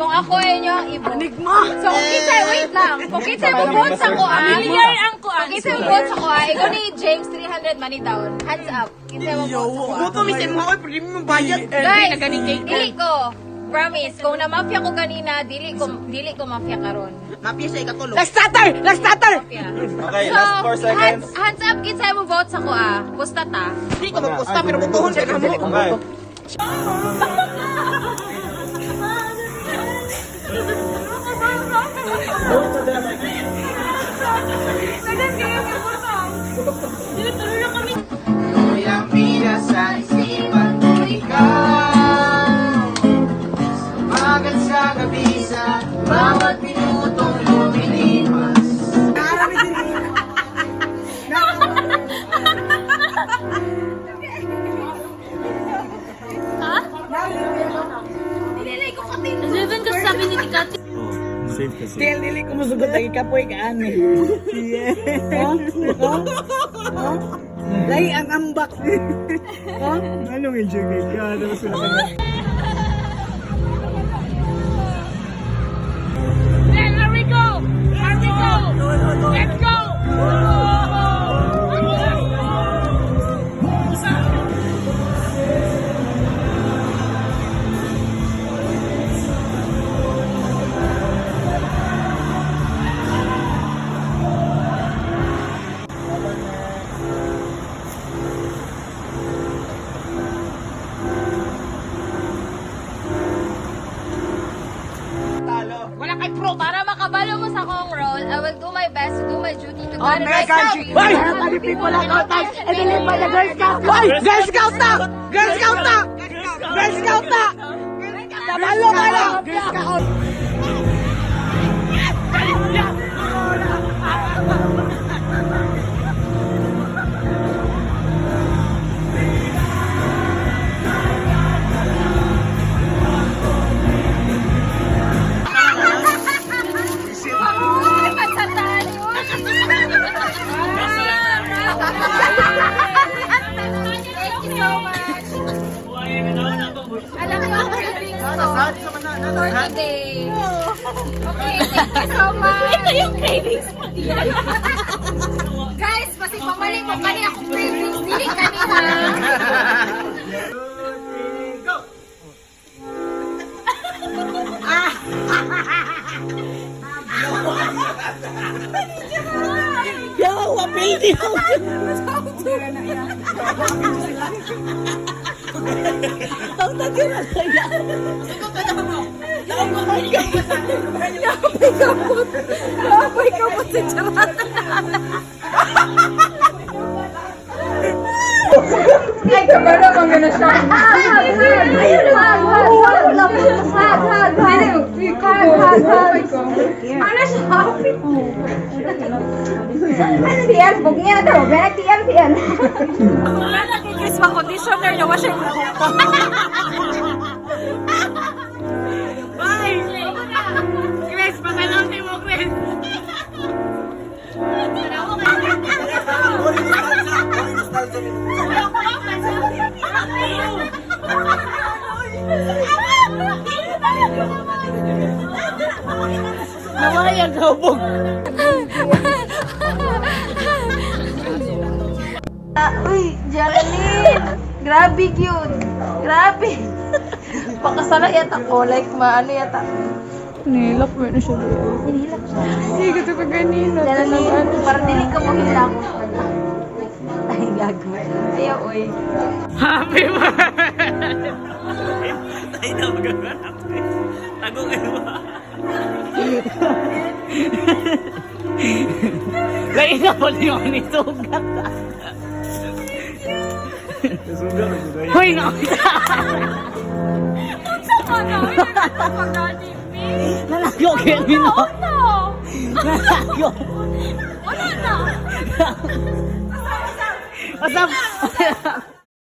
kung ako ay inyo ang ibo. Enigma! So, kung kinsay, wait lang. Kung kinsay mo vote sa ko, Familiar ang ko. Kung kinsay mo vote sa ko, ikaw ni James 300 money down. Hands up. Kinsay mo vote sa ko. Huwag ko misin mo, pwede mo bayad. Guys, dili ko. Promise, kung na-mafia ko kanina, dili ko mafia karon. Mafia sa ikatulo. Let's starter! Let's starter! Mafia. Okay, last 4 seconds. Hands up, kinsay mo vote sa ko Pusta ta. Hindi ko magpusta, pero butuhon ka mo. Okay. Kaya mira sa isipan ko ikaw. Sumagal sa gabi sa bawat minutong lumilipas. Eleven ka sabi ni Tikati. Safe kasi. Kaya nili ko masugot lagi kapoy ka ani. Lagi ang ambak. Anong enjoy ka? Ano sila kanya? Here we go! Here we go! Let's go! Wala kay pro. Para makabalo mo sa kong role, I will do my best to do my duty to God. And right American now, Chief. Why? People are not touch. And then by the Girl Scout. Why? Girl Scout na! Girl Scout na! Girl Scout na! Tabalo ka na! Girl Scout! Thank you so much. Alam mo, ang feelings ko. For today. Okay, thank you so much. Ito yung cravings mo diyan. Guys, kasi pamali mo kani ako cravings. Dili kanina. Yo, wapili ko. Ang tagyo na kaya. Napay ka po si Charata. Ay, kabalo kang gano'n siya. Ayun na. Ano siya? Ano diyan? Bugnya na daw. Benak diyan. Wala na kay Chris pang conditioner niya. Wash yung Bye! Chris, pakalaki mo, Chris. Nawayang kabog. Uy, Geraldine! Grabe cute! Grabe! Pakasala yata ko, like maano yata. Nilap mo na siya. Hinilap siya. Hindi ko ito kaganina. Geraldine, para dili ka mo hilak. Ay, gago. Ayaw, oy. Happy birthday! Ay, na magaganap. Tago kayo ba? Lagi ka pa niyo ni Sugat. Hoy, nga! Nalagyo kayo ni no? Nalagyo! Wala na! What's up?